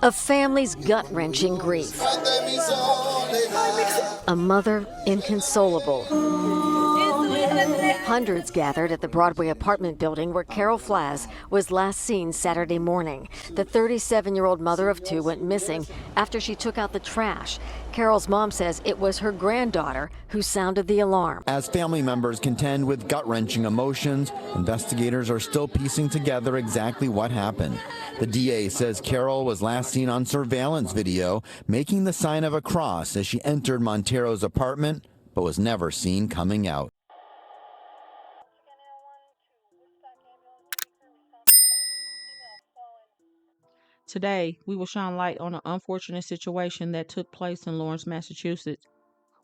A family's gut-wrenching grief. A mother inconsolable. Hundreds gathered at the Broadway apartment building where Carol Flaz was last seen Saturday morning. The 37-year-old mother of two went missing after she took out the trash. Carol's mom says it was her granddaughter who sounded the alarm. As family members contend with gut-wrenching emotions, investigators are still piecing together exactly what happened. The DA says Carol was last seen on surveillance video making the sign of a cross as she entered Montero's apartment, but was never seen coming out. Today, we will shine light on an unfortunate situation that took place in Lawrence, Massachusetts,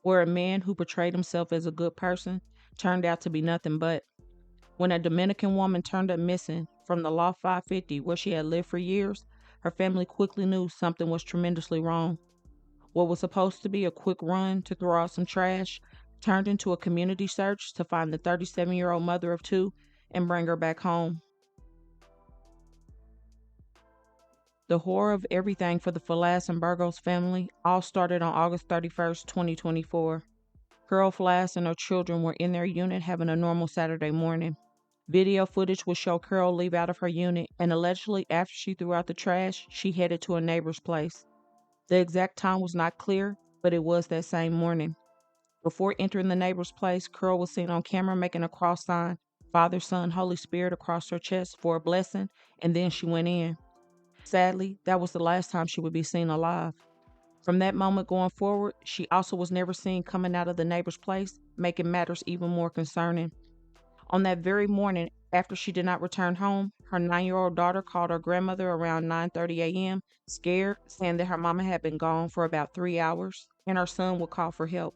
where a man who portrayed himself as a good person turned out to be nothing but. When a Dominican woman turned up missing from the Loft 550 where she had lived for years, her family quickly knew something was tremendously wrong. What was supposed to be a quick run to throw out some trash turned into a community search to find the 37-year-old mother of two and bring her back home. The horror of everything for the Flaz and Burgos family all started on August 31st, 2024. Carol Flaz and her children were in their unit having a normal Saturday morning. Video footage will show Carol leave out of her unit, and allegedly after she threw out the trash, she headed to a neighbor's place. The exact time was not clear, but it was that same morning. Before entering the neighbor's place, Carol was seen on camera making a cross sign, Father, Son, Holy Spirit across her chest for a blessing, and then she went in. Sadly, that was the last time she would be seen alive. From that moment going forward, she also was never seen coming out of the neighbor's place, making matters even more concerning. On that very morning, after she did not return home, her 9-year-old daughter called her grandmother around 9:30 a.m., scared, saying that her mama had been gone for about 3 hours, and her son would call for help.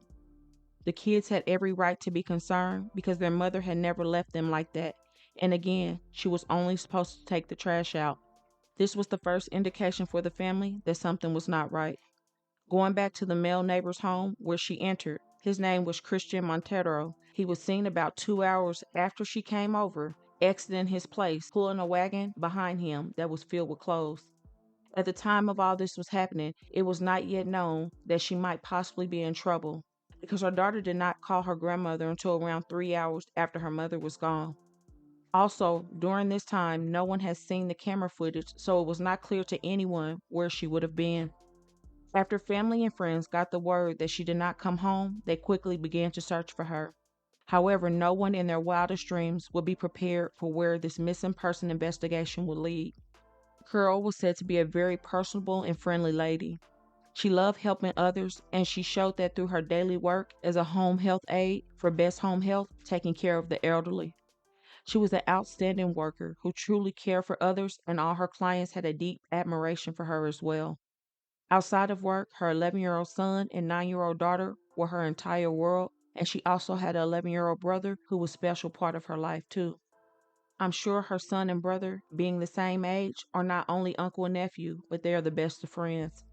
The kids had every right to be concerned because their mother had never left them like that, and again, she was only supposed to take the trash out. This was the first indication for the family that something was not right. Going back to the male neighbor's home where she entered, his name was Cristian Montero. He was seen about 2 hours after she came over, exiting his place, pulling a wagon behind him that was filled with clothes. At the time of all this was happening, it was not yet known that she might possibly be in trouble because her daughter did not call her grandmother until around 3 hours after her mother was gone. Also, during this time, no one has seen the camera footage, so it was not clear to anyone where she would have been. After family and friends got the word that she did not come home, they quickly began to search for her. However, no one in their wildest dreams would be prepared for where this missing person investigation would lead. Carol was said to be a very personable and friendly lady. She loved helping others, and she showed that through her daily work as a home health aide for Best Home Health, taking care of the elderly. She was an outstanding worker who truly cared for others, and all her clients had a deep admiration for her as well. Outside of work, her 11-year-old son and 9-year-old daughter were her entire world, and she also had an 11-year-old brother who was a special part of her life too. I'm sure her son and brother, being the same age, are not only uncle and nephew, but they are the best of friends.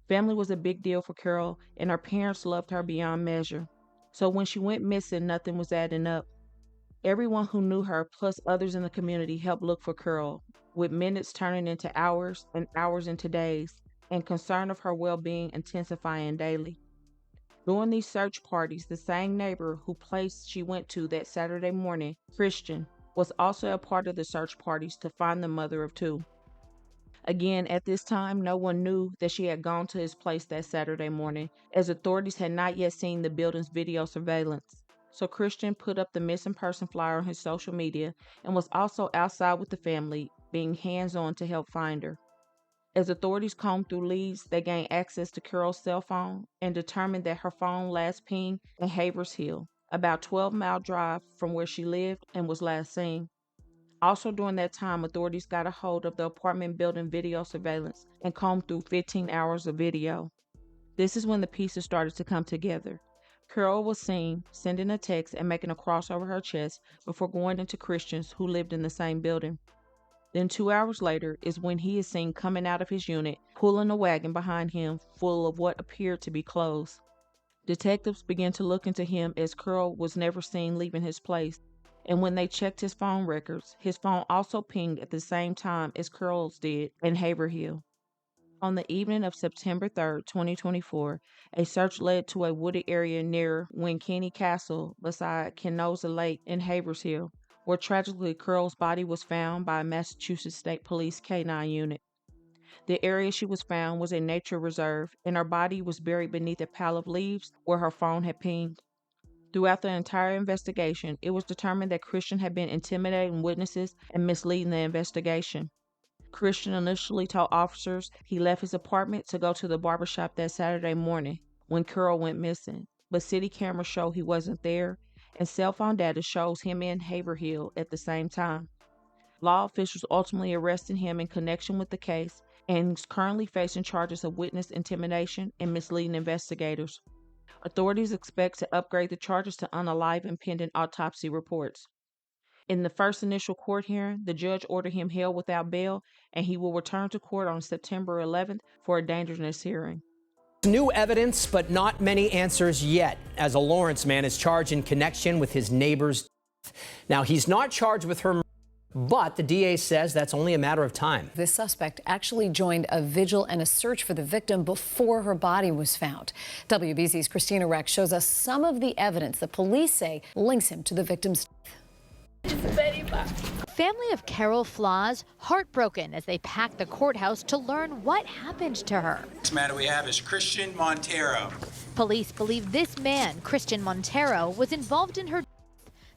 Family was a big deal for Carol, and her parents loved her beyond measure. So when she went missing, nothing was adding up. Everyone who knew her, plus others in the community, helped look for Carol, with minutes turning into hours and hours into days, and concern of her well-being intensifying daily. During these search parties, the same neighbor whose place she went to that Saturday morning, Cristian, was also a part of the search parties to find the mother of two. Again, at this time, no one knew that she had gone to his place that Saturday morning, as authorities had not yet seen the building's video surveillance. So Cristian put up the missing person flyer on his social media and was also outside with the family, being hands-on to help find her. As authorities combed through leads, they gained access to Carol's cell phone and determined that her phone last pinged in Havers Hill, about a 12-mile drive from where she lived and was last seen. Also during that time, authorities got a hold of the apartment building video surveillance and combed through 15 hours of video. This is when the pieces started to come together. Carol was seen sending a text and making a cross over her chest before going into Cristian's, who lived in the same building. Then 2 hours later is when he is seen coming out of his unit, pulling a wagon behind him full of what appeared to be clothes. Detectives began to look into him as Carol was never seen leaving his place, and when they checked his phone records, his phone also pinged at the same time as Carol's did in Haverhill. On the evening of September 3rd, 2024, a search led to a wooded area near Winkenny Castle beside Canosa Lake in Havershill, where tragically Curl's body was found by a Massachusetts State Police K-9 unit. The area she was found was a nature reserve, and her body was buried beneath a pile of leaves where her phone had pinged. Throughout the entire investigation, it was determined that Cristian had been intimidating witnesses and misleading the investigation. Cristian initially told officers he left his apartment to go to the barbershop that Saturday morning when Carol went missing, but city cameras show he wasn't there, and cell phone data shows him in Haverhill at the same time. Law officials ultimately arrested him in connection with the case and is currently facing charges of witness intimidation and misleading investigators. Authorities expect to upgrade the charges to unalive pending autopsy reports. In the first initial court hearing, the judge ordered him held without bail, and he will return to court on September 11th for a dangerousness hearing. New evidence, but not many answers yet, as a Lawrence man is charged in connection with his neighbor's death. Now, he's not charged with her, but the DA says that's only a matter of time. This suspect actually joined a vigil and a search for the victim before her body was found. WBZ's Christina Rex shows us some of the evidence the police say links him to the victim's death. Family of Carol Flaz heartbroken as they pack the courthouse to learn what happened to her. Next matter we have is Cristian Montero. Police believe this man, Cristian Montero, was involved in her death.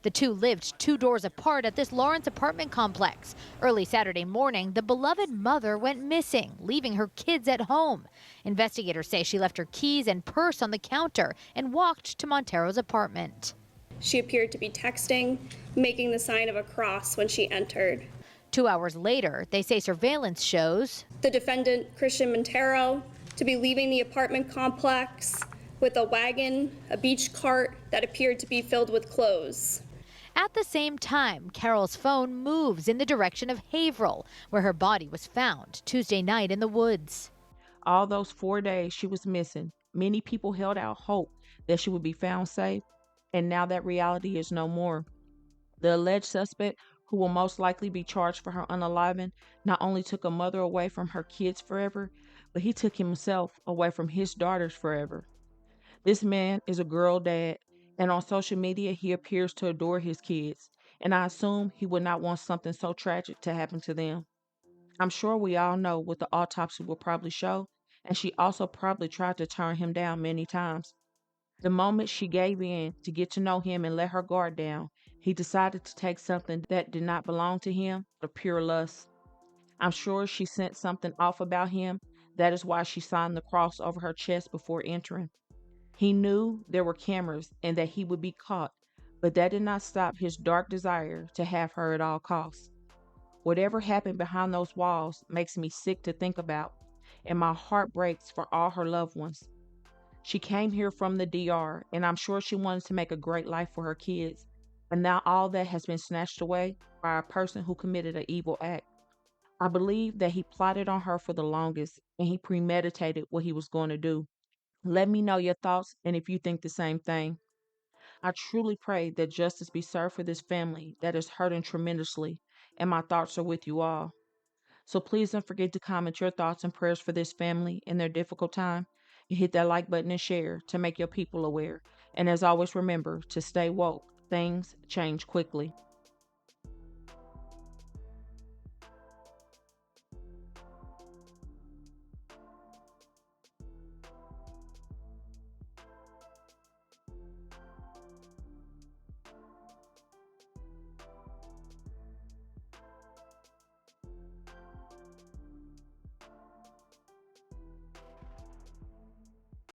The two lived 2 doors apart at this Lawrence apartment complex. Early Saturday morning, the beloved mother went missing, leaving her kids at home. Investigators say she left her keys and purse on the counter and walked to Montero's apartment. She appeared to be texting, making the sign of a cross when she entered. 2 hours later, they say surveillance shows the defendant, Cristian Montero, to be leaving the apartment complex with a wagon, a beach cart that appeared to be filled with clothes. At the same time, Carol's phone moves in the direction of Haverhill, where her body was found Tuesday night in the woods. All those 4 days she was missing, many people held out hope that she would be found safe, and now that reality is no more. The alleged suspect, who will most likely be charged for her unaliving, not only took a mother away from her kids forever, but he took himself away from his daughters forever. This man is a girl dad, and on social media he appears to adore his kids, and I assume he would not want something so tragic to happen to them. I'm sure we all know what the autopsy will probably show, and she also probably tried to turn him down many times. The moment she gave in to get to know him and let her guard down, he decided to take something that did not belong to him, of pure lust. I'm sure she sensed something off about him. That is why she signed the cross over her chest before entering. He knew there were cameras and that he would be caught, but that did not stop his dark desire to have her at all costs. Whatever happened behind those walls makes me sick to think about, and my heart breaks for all her loved ones. She came here from the DR, and I'm sure she wanted to make a great life for her kids, and now all that has been snatched away by a person who committed an evil act. I believe that he plotted on her for the longest, and he premeditated what he was going to do. Let me know your thoughts and if you think the same thing. I truly pray that justice be served for this family that is hurting tremendously, and my thoughts are with you all. So please don't forget to comment your thoughts and prayers for this family in their difficult time. And hit that like button and share to make your people aware. And as always, remember to stay woke. Things change quickly.